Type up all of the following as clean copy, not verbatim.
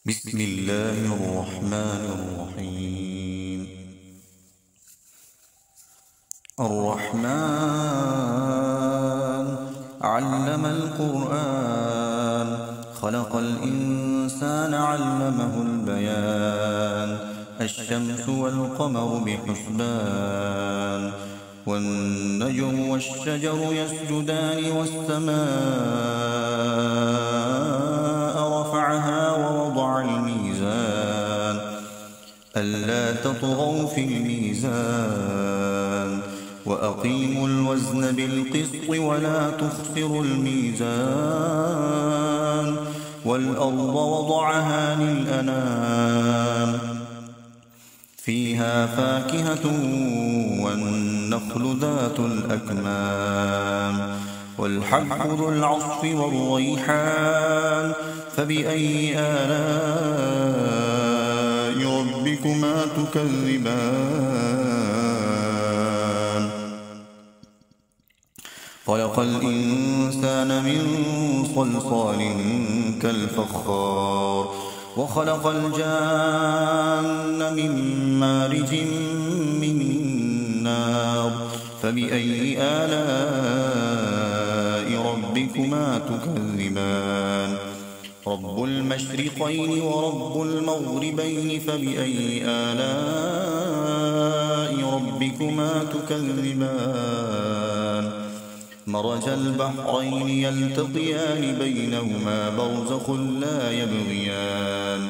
بسم الله الرحمن الرحيم. الرحمن علم القرآن، خلق الإنسان علمه البيان. الشمس والقمر بحسبان، والنجم والشجر يسجدان، والسماء رفعها ووضع الميزان ألا تطغوا في الميزان، وأقيموا الوزن بالقسط ولا تخسروا الميزان. والأرض وضعها للأنام، فيها فاكهة والنخل ذات الأكمام، والحب ذو العصف والريحان. فبأي آلاء ربكما تكذبان؟ خلق الإنسان من صلصال كالفخار، وخلق الجان من مارج من نار. فبأي آلاء ربكما تكذبان؟ رب المشرقين ورب المغربين، فبأي آلاء ربكما تكذبان؟ مرج البحرين يلتقيان، بينهما برزخ لا يبغيان.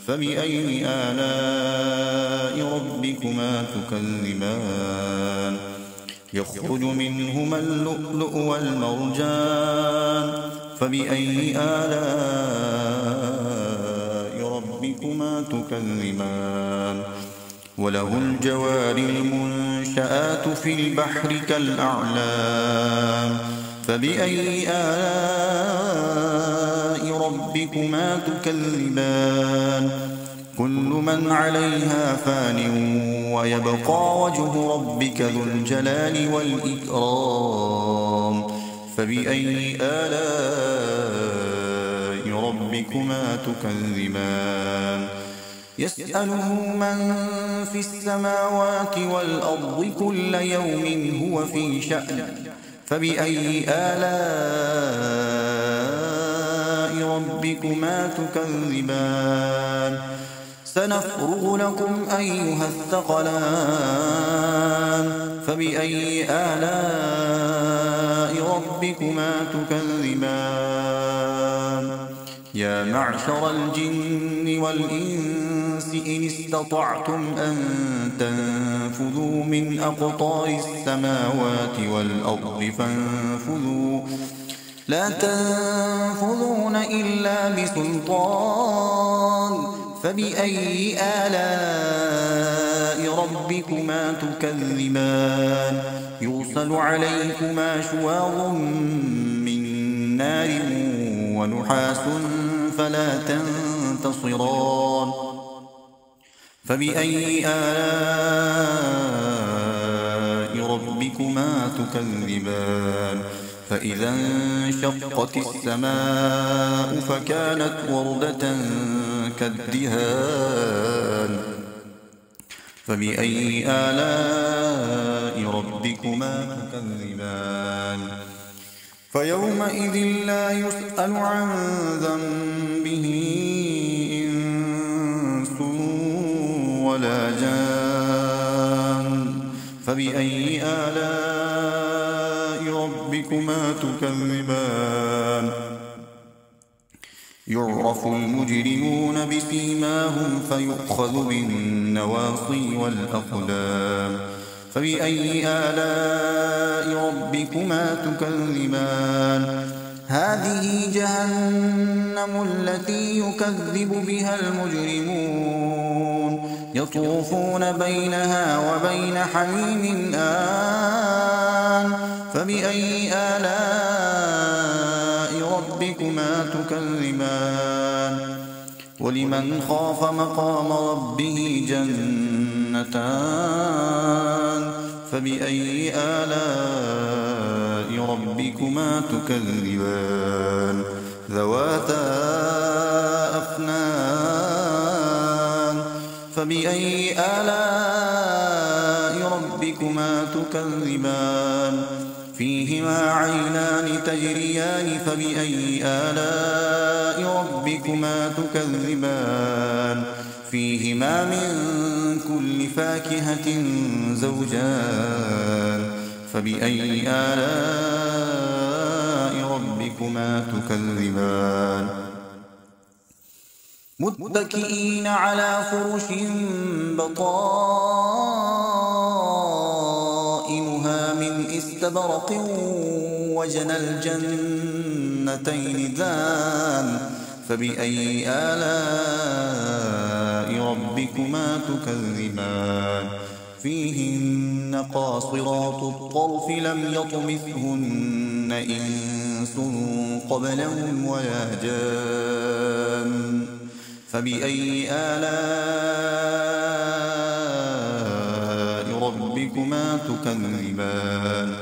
فبأي آلاء ربكما تكذبان؟ يخرج منهما اللؤلؤ والمرجان. فبأي آلاء ربكما تكذبان؟ وله الجوار المنشآت في البحر كالأعلام. فبأي آلاء ربكما تكذبان؟ كل من عليها فان، ويبقى وجه ربك ذو الجلال والإكرام. فبأي آلاء ربكما تكذبان؟ يسأله من في السماوات والأرض كل يوم هو في شأن. فبأي آلاء ربكما تكذبان؟ سنفرغ لكم أيها الثقلان. فبأي آلاء ربكما تكذبان؟ يا معشر الجن والإنس إن استطعتم أن تنفذوا من أقطار السماوات والأرض فانفذوا، لا تنفذون إلا بسلطان. فبأي آلاء ربكما تكذبان؟ يرسل عليكما شواظ من نار ونحاس فلا تنتصران. فبأي آلاء ربكما تكذبان؟ فإذا انشقت السماء فكانت وردة كالدهان. فبأي آلاء ربكما تكذبان؟ فيومئذ لا يسأل عن ذنبه إنس ولا جان. فبأي آلاء ربكما تكذبان؟ يعرف المجرمون بسيماهم فيؤخذ بالنواصي والأقدام. فبأي آلاء ربكما تكذبان؟ هذه جهنم التي يكذب بها المجرمون، يطوفون بينها وبين حميم آن. فبأي آلاء ربكما تكذبان؟ ولمن خاف مقام ربه جنتان. فبأي آلاء ربكما تكذبان؟ ذواتا أفنان فبأي آلاء ربكما تكذبان فيهما عينان تجريان فبأي آلاء ربكما تكذبان فيهما من كل فاكهة زوجان فبأي آلاء ربكما تكذبان متكئين على فرش بطائنها من استبرق وجنى الجنتين دان فبأي آلاء ربكما تكذبان فيهن قاصرات الطرف لم يطمثهن إنس قبلهم ولا جان فبأي آلاء ربكما تكذبان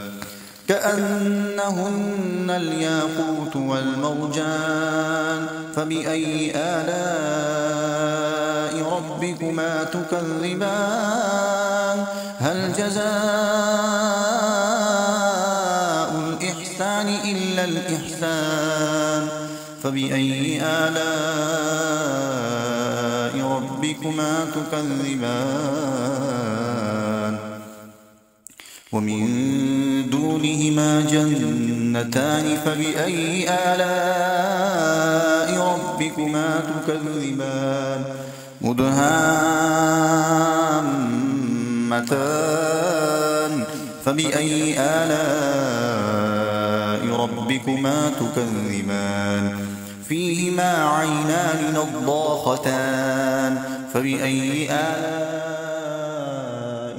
كأنهن الياقوت والمرجان فبأي آلاء ربكما تكذبان هل جزاء الإحسان إلا الإحسان فبأي آلاء ربكما تكذبان ومن دونهما جنتان فبأي آلاء ربكما تكذبان مدهامتان فبأي آلاء ربكما تكذبان فيهما عينان نضاختان فبأي آلاء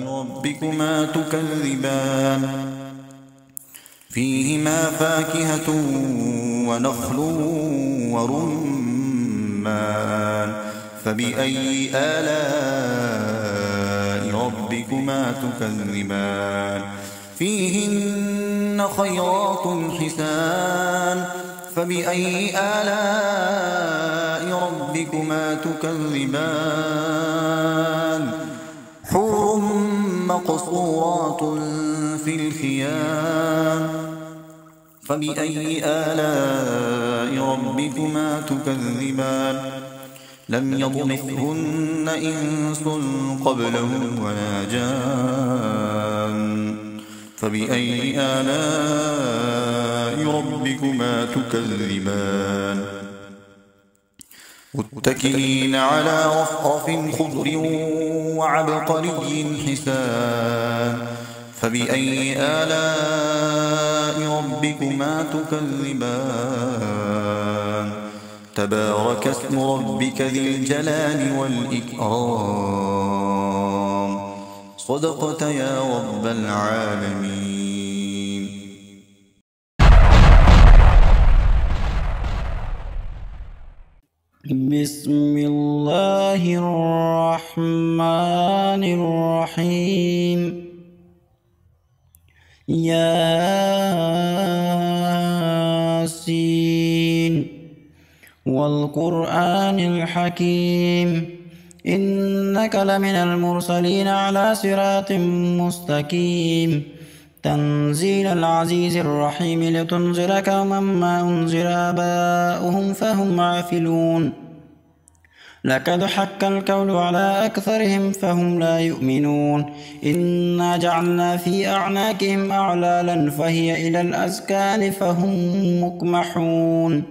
ربكما تكذبان فيهما فاكهة ونخل ورمان فبأي آلاء ربكما تكذبان فيهن خيرات حسان فبأي آلاء ربكما تكذبان حور مقصورات في الخيام فبأي آلاء ربكما تكذبان لم يطمثهن إنس قبلهم ولا جان فبأي آلاء ربكما تكذبان متكئين على رفرف خضر وعبقري حسان فبأي آلاء ربكما تكذبان تبارك اسم ربك ذي الجلال والإكرام صدقت يا رب العالمين. بسم الله الرحمن الرحيم. ياسين والقرآن الحكيم إنك لمن المرسلين على صراط مستقيم تنزيل العزيز الرحيم لتنذر قوما ما أنذر آباؤهم فهم غافلون لقد حق القول على أكثرهم فهم لا يؤمنون إنا جعلنا في أعناقهم أغلالا فهي إلى الأذقان فهم مقمحون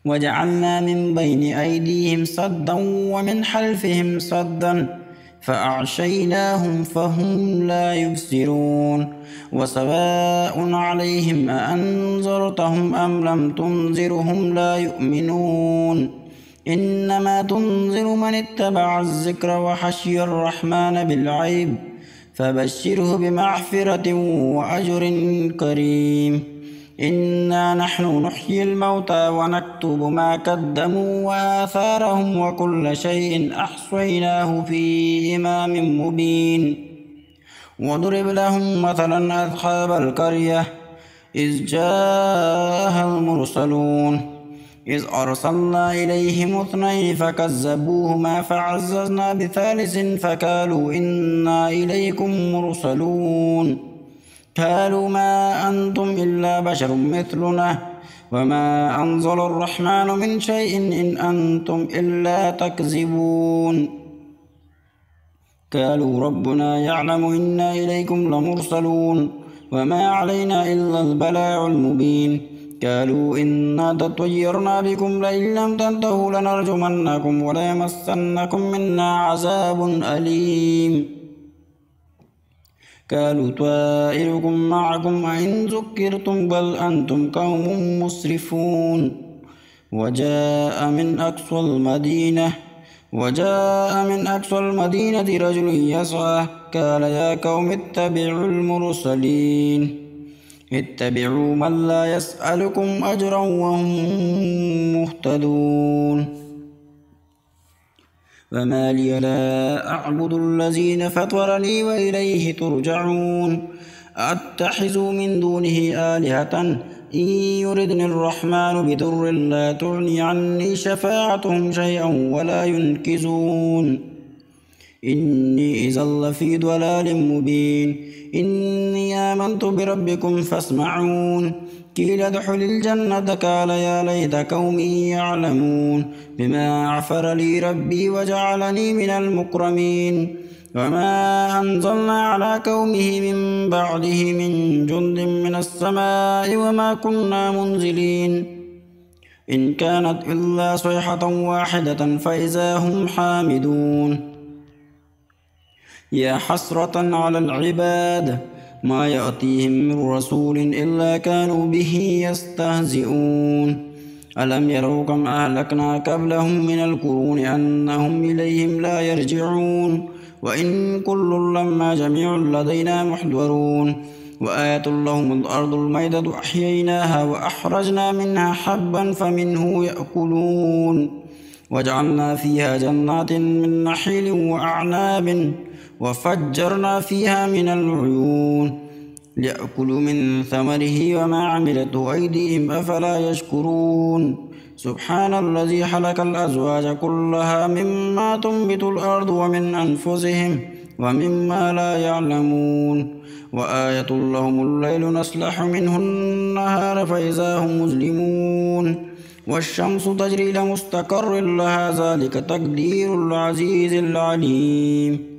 وجعلنا من بين أيديهم صدا ومن خلفهم صدا فأغشيناهم فهم لا يبصرون وسواء عليهم أأنذرتهم أم لم تنذرهم لا يؤمنون إنما تنذر من اتبع الذكر وخشي الرحمن بالغيب فبشره بمغفرة وأجر كريم إنا نحن نحيي الموتى ونكتب ما قدموا وآثارهم وكل شيء أحصيناه في إمام مبين واضرب لهم مثلا أصحاب القرية إذ جاءها المرسلون إذ أرسلنا إليهم 2 فكذبوهما فعززنا بثالث فقالوا إنا إليكم مرسلون قالوا ما أنتم إلا بشر مثلنا وما أنزل الرحمن من شيء إن أنتم إلا تكذبون قالوا ربنا يعلم إنا إليكم لمرسلون وما علينا إلا البلاغ المبين قالوا إنا تطيرنا بكم لئن لم تنتهوا لنرجمنكم وليمسنكم منا عذاب أليم قالوا طائركم معكم أئن ذكرتم بل أنتم قوم مسرفون وجاء من أقصى المدينة رجل يسعى قال يا قوم اتبعوا المرسلين اتبعوا من لا يسألكم أجرا وهم مهتدون وما لي لا أعبد الذين فطرني وإليه ترجعون أتخذ من دونه آلهة إن يردني الرحمن بضر لا تغني عني شفاعتهم شيئا ولا ينقذون إني إذا لفي ضلال مبين إني آمنت بربكم فاسمعون قيل ادخل الجنة قال يا ليت قومي يعلمون بما غفر لي ربي وجعلني من المكرمين وما أنزلنا على قومه من بعده من جند من السماء وما كنا منزلين إن كانت إلا صيحة واحدة فإذا هم حامدون يا حسرة على العباد ما يأتيهم من رسول إلا كانوا به يستهزئون ألم يروا كم أهلكنا قبلهم من القرون أنهم إليهم لا يرجعون وإن كل لما جميع لدينا محضرون وآية لهم الأرض الميتة أحييناها وأخرجنا منها حبا فمنه يأكلون وجعلنا فيها جنات من نخيل وأعناب وفجرنا فيها من العيون ليأكلوا من ثمره وما عملته أيديهم أفلا يشكرون سبحان الذي خلق الأزواج كلها مما تنبت الأرض ومن أنفسهم ومما لا يعلمون وآية لهم الليل نسلخ منه النهار فإذا هم مظلمون والشمس تجري لمستقر لها ذلك تقدير العزيز العليم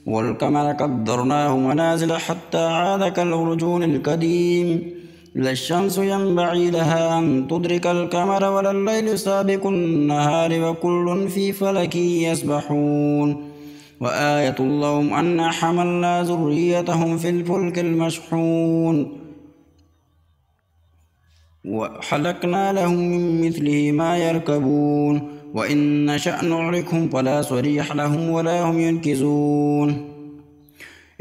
والقمر قدرناه منازل حتى عاد كالعرجون القديم لا الشمس ينبغي لها أن تدرك القمر ولا الليل سابق النهار وكل في فلك يسبحون وآية لهم أنا حملنا ذريتهم في الفلك المشحون وخلقنا لهم من مثله ما يركبون وإن نشأ نغرقهم فلا صريخ لهم ولا هم ينقذون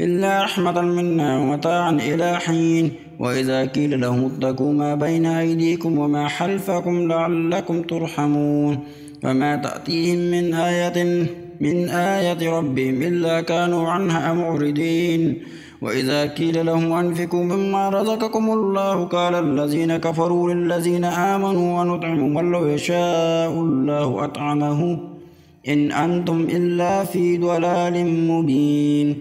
إلا رحمة منا ومتاعا إلى حين وإذا قيل لهم اتقوا ما بين أيديكم وما خلفكم لعلكم ترحمون وما تأتيهم من آية ربهم إلا كانوا عنها معرضين وإذا قيل لهم أنفقوا مما رزقكم الله قال الذين كفروا للذين آمنوا ونطعم من لو يشاء الله أطعمه إن أنتم إلا في ضلال مبين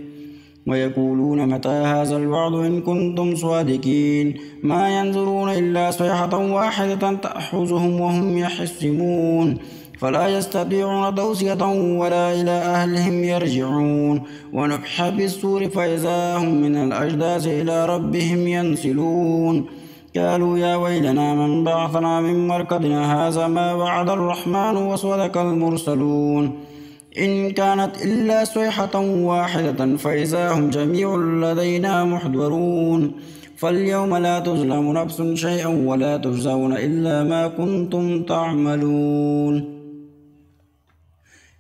ويقولون متى هذا الوعد إن كنتم صادقين ما ينظرون إلا صيحة واحدة تأخذهم وهم يحسمون فلا يستطيعون توصية ولا إلى أهلهم يرجعون ونفخ بالصور فإذا هم من الأجداث إلى ربهم ينسلون قالوا يا ويلنا من بعثنا من مرقدنا هذا ما وعد الرحمن وصدق المرسلون إن كانت إلا صيحة واحدة فإذا هم جميع لدينا محضرون فاليوم لا تظلم نفس شيئا ولا تجزون إلا ما كنتم تعملون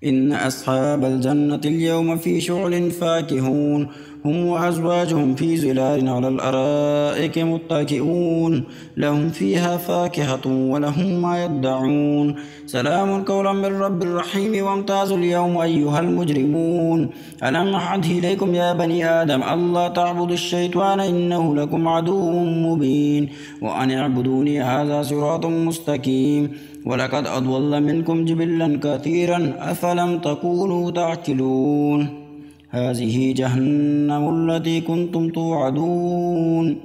إن أصحاب الجنة اليوم في شغل فاكهون هم وأزواجهم في ظلال على الأرائك متكئون لهم فيها فاكهة ولهم ما يدعون سلام قولا من رب رحيم وامتازوا اليوم أيها المجرمون ألم أعهد إليكم يا بني آدم ألا تعبدوا الشيطان إنه لكم عدو مبين وأن اعبدوني هذا صراط مستقيم ولقد أضل منكم جبلا كثيرا أفلم تكونوا تعقلون هذه جهنم التي كنتم توعدون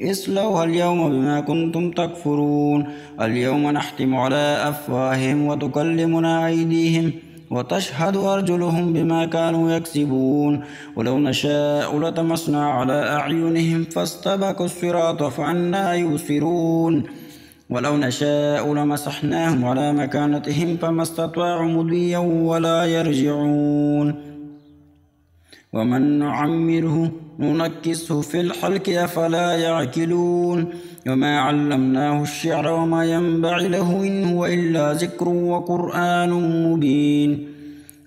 اصلوها اليوم بما كنتم تكفرون اليوم نختم على أفواههم وتكلمنا أيديهم وتشهد أرجلهم بما كانوا يكسبون ولو نشاء لطمسنا على أعينهم فاستبقوا الصراط فأنى يبصرون ولو نشاء لمسحناهم على مكانتهم فما استطاعوا مضيا ولا يرجعون ومن نعمره ننكسه في الخلق أفلا يعقلون وما علمناه الشعر وما ينبغي له إن هو إلا ذكر وقرآن مبين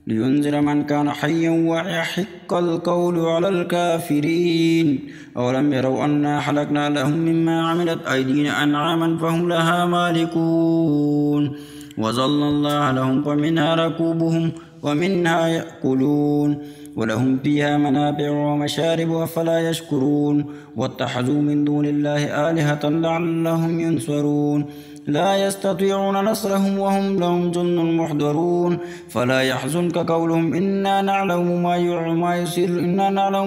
لينذر من كان حيا ويحق القول على الكافرين أولم يروا أنا خلقنا لهم مما عملت أيدينا أنعاما فهم لها مالكون وظللنا لهم فمنها ركوبهم ومنها يأكلون ولهم فيها منابع ومشارب أفلا يشكرون واتخذوا من دون الله آلهة لعلهم ينصرون لا يستطيعون نصرهم وهم لهم جند محضرون فلا يحزنك قولهم إنا نعلم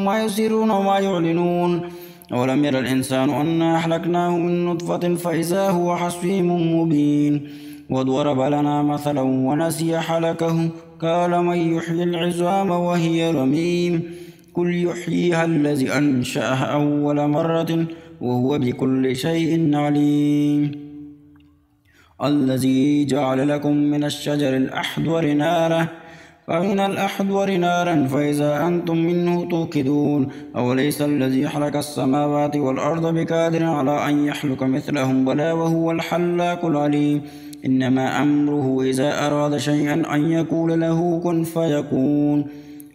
ما يسرون وما يعلنون أولم ير الإنسان أنا أهلكناه من نطفة فإذا هو خصيم مبين وضرب لنا مثلا ونسي خلقه قال من يحيي العظام وهي رميم قل يحييها الذي أنشأها أول مرة وهو بكل شيء عليم الذي جعل لكم من الشجر الأخضر نارا فمن الأخضر نارا فإذا أنتم منه توقدون أوليس الذي خلق السماوات والأرض بقادر على أن يخلق مثلهم بلى وهو الخلاق العليم إنما أمره إذا أراد شيئا أن يقول له كن فيكون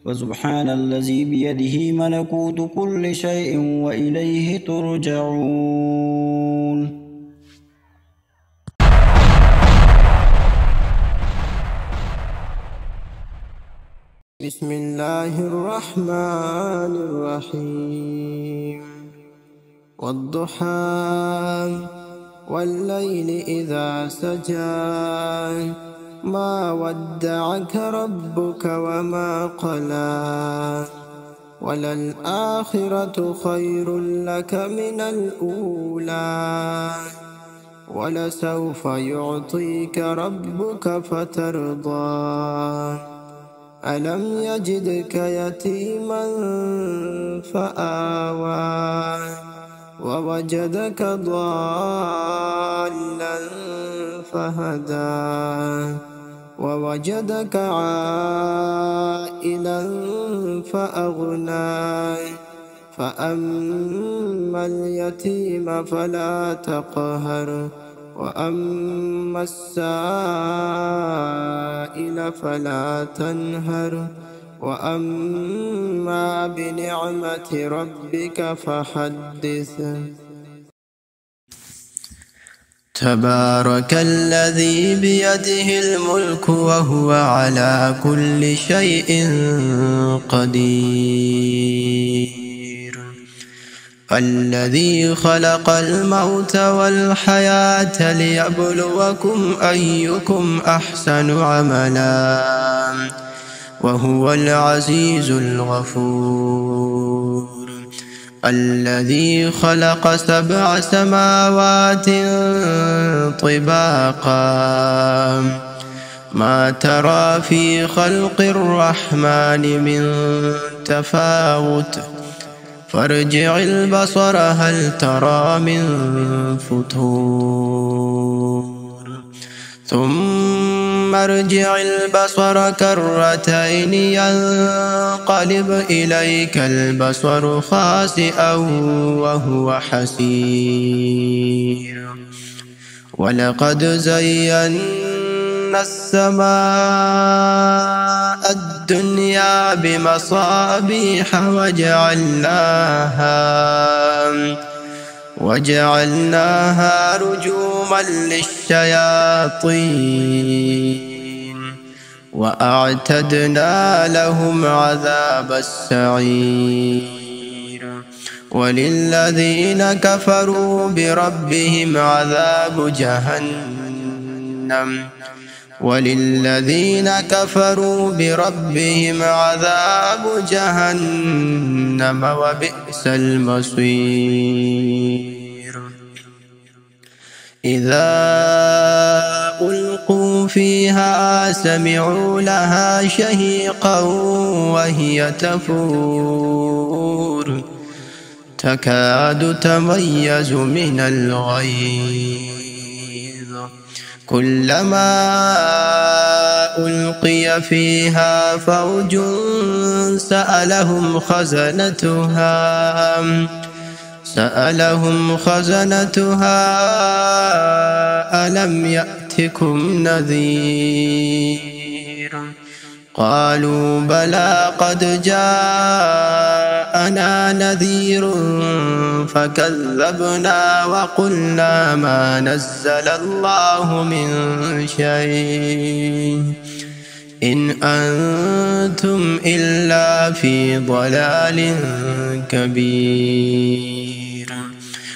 وسبحان الذي بيده ملكوت كل شيء وإليه ترجعون بسم الله الرحمن الرحيم والضحى والليل إذا سجى ما ودعك ربك وما قلى وللآخرة خير لك من الأولى ولسوف يعطيك ربك فترضى ألم يجدك يتيما فآوى ووجدك ضالا فهدى ووجدك عائلا فأغنى فأما اليتيم فلا تقهر وأما السائل فلا تنهر وأما بنعمة ربك فحدث تبارك الذي بيده الملك وهو على كل شيء قدير الذي خلق الموت والحياة ليبلوكم أيكم أحسن عملا وهو العزيز الغفور الذي خلق 7 سماوات طباقا ما ترى في خلق الرحمن من تفاوت فارجع البصر هل ترى من فطور ثم ارجع البصر كرتين ينقلب إليك البصر خاسئا وهو حسير ولقد زينا السماء الدنيا بمصابيح وجعلناها رجوما للشياطين وأعتدنا لهم عذاب السعير وللذين كفروا بربهم عذاب جهنم وبئس المصير إذا ألقوا فيها سمعوا لها شهيقا وهي تفور تكاد تميز من الغيظ كلما ألقي فيها فوج سألهم خزنتها ألم يأتكم نذير قالوا بلى قد جاءنا نذير فكذبنا وقلنا ما نزل الله من شيء إن أنتم إلا في ضلال كبير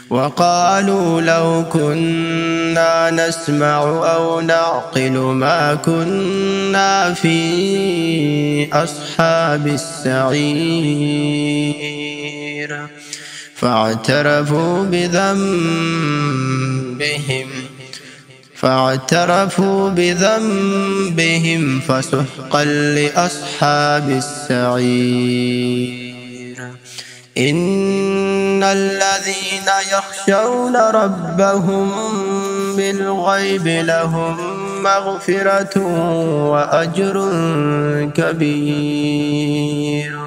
وقالوا لو كنا نسمع أو نعقل ما كنا في أصحاب السعير فاعترفوا بذنبهم فسحقا لأصحاب السعير إن الذين يخشون ربهم بالغيب لهم مغفرة وأجر كبير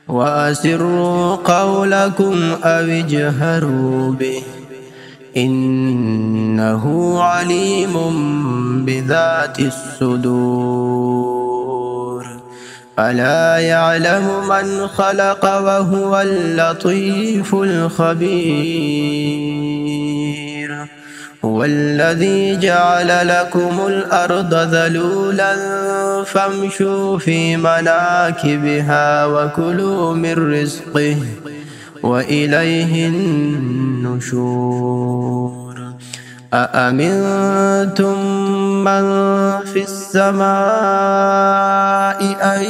وأسروا قولكم أو اجهروا به إنه عليم بذات الصدور ألا يعلم من خلق وهو اللطيف الخبير هو الذي جعل لكم الأرض ذلولا فامشوا في مناكبها وكلوا من رزقه وإليه النشور أأمنتم من في السماء أن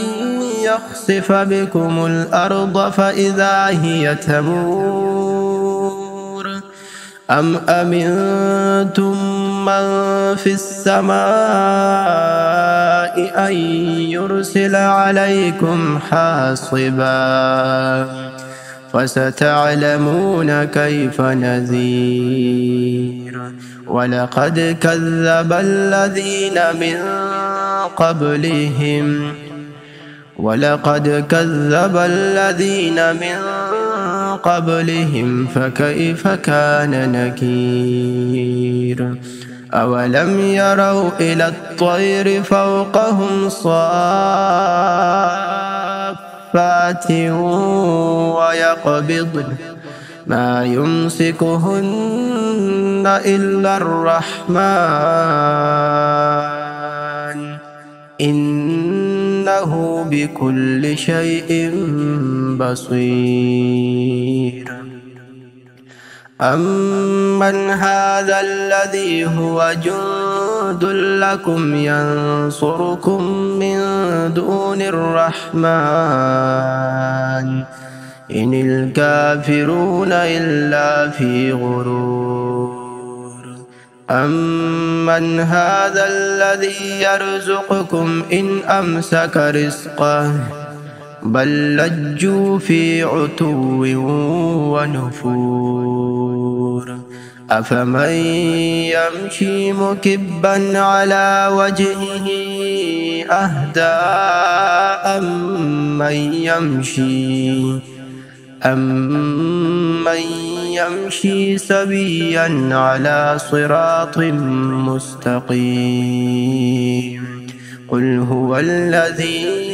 يخسف بكم الأرض فإذا هي تمور أم أمنتم من في السماء أن يرسل عليكم حاصبا فستعلمون كيف نذير ولقد كذب الذين من قبلهم فكيف كان نكير أولم يروا إلى الطير فوقهم صافات ويقبضن ما يمسكهن إلا الرحمن إنه بكل شيء بصير أمن هذا الذي هو جند لكم ينصركم من دون الرحمن إن الكافرون إلا في غرور أمن هذا الذي يرزقكم إن أمسك رزقه بل لجوا في عتو ونفور أفمن يمشي مكبا على وجهه أهدى أمن يمشي سويا على صراط مستقيم قل هو الذي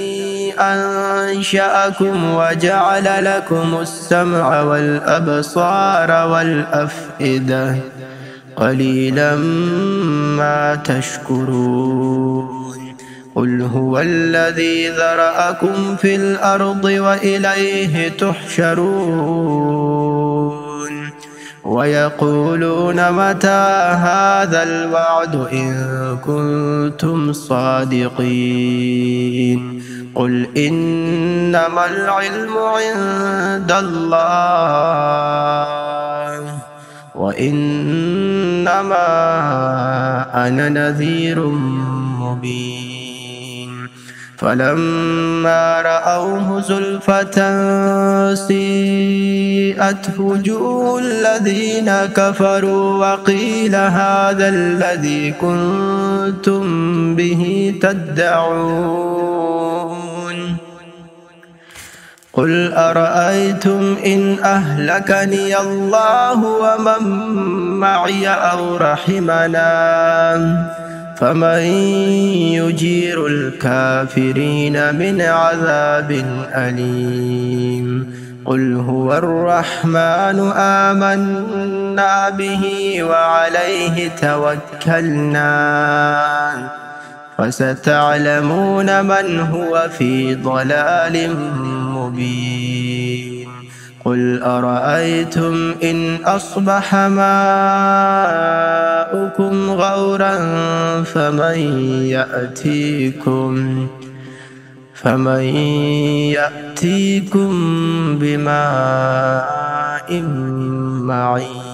أنشأكم وجعل لكم السمع والأبصار والأفئدة قليلا ما تشكرون قل هو الذي ذرأكم في الأرض وإليه تحشرون ويقولون متى هذا الوعد إن كنتم صادقين قل إنما العلم عند الله وإنما أنا نذير مبين فلما رأوه زلفة سيئت وجوه الذين كفروا وقيل هذا الذي كنتم به تدعون قل أرأيتم إن أهلكني الله ومن معي أو رحمنا فمن يجير الكافرين من عذاب أليم قل هو الرحمن آمنا به وعليه توكلنا فستعلمون من هو في ضلال مبين قل أرأيتم إن أصبح ماؤكم غورا فمن يأتيكم بماء معين